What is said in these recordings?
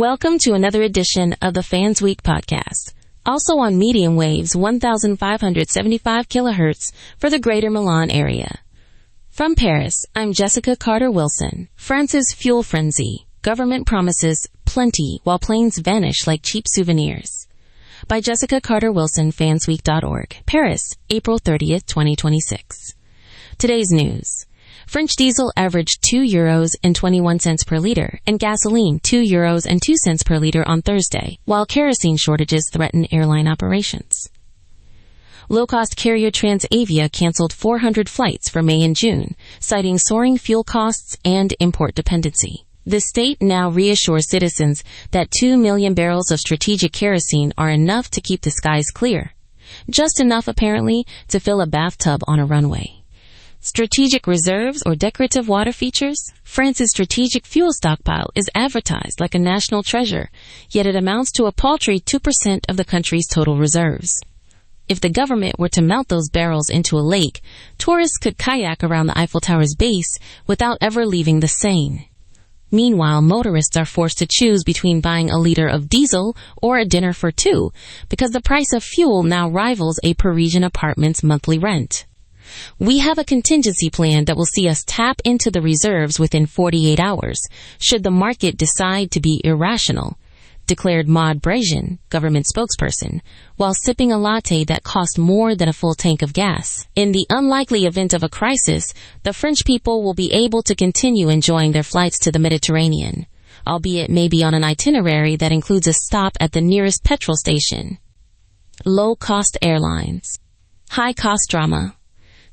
Welcome to another edition of the Fans Week podcast, also on medium waves 1,575 kilohertz for the greater Milan area. From Paris, I'm Jessica Carter-Wilson. France's fuel frenzy. Government promises plenty while planes vanish like cheap souvenirs. By Jessica Carter-Wilson, fansweek.org. Paris, April 30th, 2026. Today's news. French diesel averaged €2.21 per liter and gasoline €2.02 per liter on Thursday, while kerosene shortages threaten airline operations. Low-cost carrier Transavia canceled 400 flights for May and June, citing soaring fuel costs and import dependency. The state now reassures citizens that 2 million barrels of strategic kerosene are enough to keep the skies clear. Just enough, apparently, to fill a bathtub on a runway. Strategic reserves or decorative water features? France's strategic fuel stockpile is advertised like a national treasure, yet it amounts to a paltry 2% of the country's total reserves. If the government were to melt those barrels into a lake, tourists could kayak around the Eiffel Tower's base without ever leaving the Seine. Meanwhile, motorists are forced to choose between buying a liter of diesel or a dinner for two, because the price of fuel now rivals a Parisian apartment's monthly rent. We have a contingency plan that will see us tap into the reserves within 48 hours, should the market decide to be irrational, declared Maud Brejin, government spokesperson, while sipping a latte that cost more than a full tank of gas. In the unlikely event of a crisis, the French people will be able to continue enjoying their flights to the Mediterranean, albeit maybe on an itinerary that includes a stop at the nearest petrol station. Low-cost airlines. High-cost drama.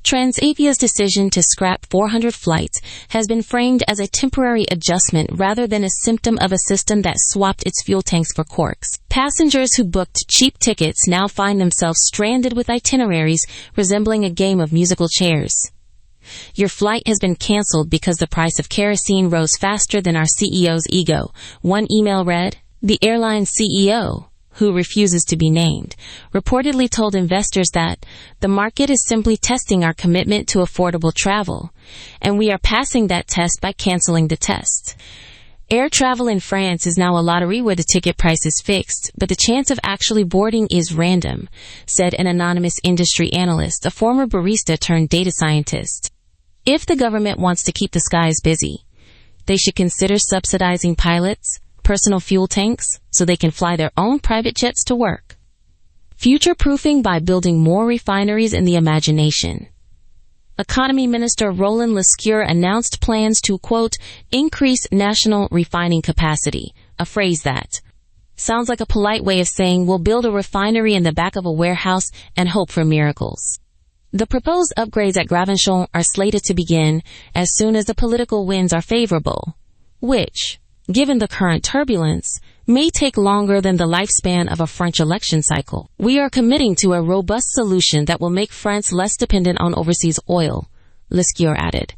Transavia's decision to scrap 400 flights has been framed as a temporary adjustment rather than a symptom of a system that swapped its fuel tanks for corks. Passengers who booked cheap tickets now find themselves stranded with itineraries resembling a game of musical chairs. Your flight has been canceled because the price of kerosene rose faster than our CEO's ego. One email read, the airline CEO, who refuses to be named, reportedly told investors that the market is simply testing our commitment to affordable travel, and we are passing that test by canceling the test. Air travel in France is now a lottery where the ticket price is fixed, but the chance of actually boarding is random, said an anonymous industry analyst, a former barista turned data scientist. If the government wants to keep the skies busy, they should consider subsidizing pilots, personal fuel tanks, so they can fly their own private jets to work. Future-proofing by building more refineries in the imagination. Economy Minister Roland Lescure announced plans to, quote, increase national refining capacity, a phrase that sounds like a polite way of saying we'll build a refinery in the back of a warehouse and hope for miracles. The proposed upgrades at Gravenchon are slated to begin as soon as the political winds are favorable, which, given the current turbulence, may take longer than the lifespan of a French election cycle. We are committing to a robust solution that will make France less dependent on overseas oil, Lescure added.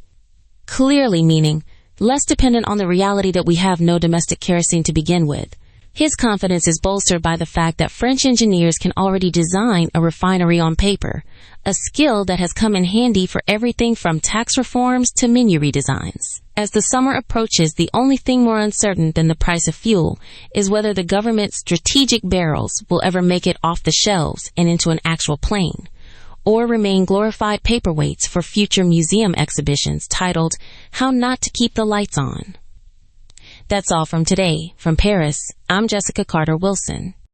Clearly meaning less dependent on the reality that we have no domestic kerosene to begin with. His confidence is bolstered by the fact that French engineers can already design a refinery on paper, a skill that has come in handy for everything from tax reforms to menu redesigns. As the summer approaches, the only thing more uncertain than the price of fuel is whether the government's strategic barrels will ever make it off the shelves and into an actual plane, or remain glorified paperweights for future museum exhibitions titled, How Not to Keep the Lights On. That's all from today. From Paris, I'm Jessica Carter-Wilson.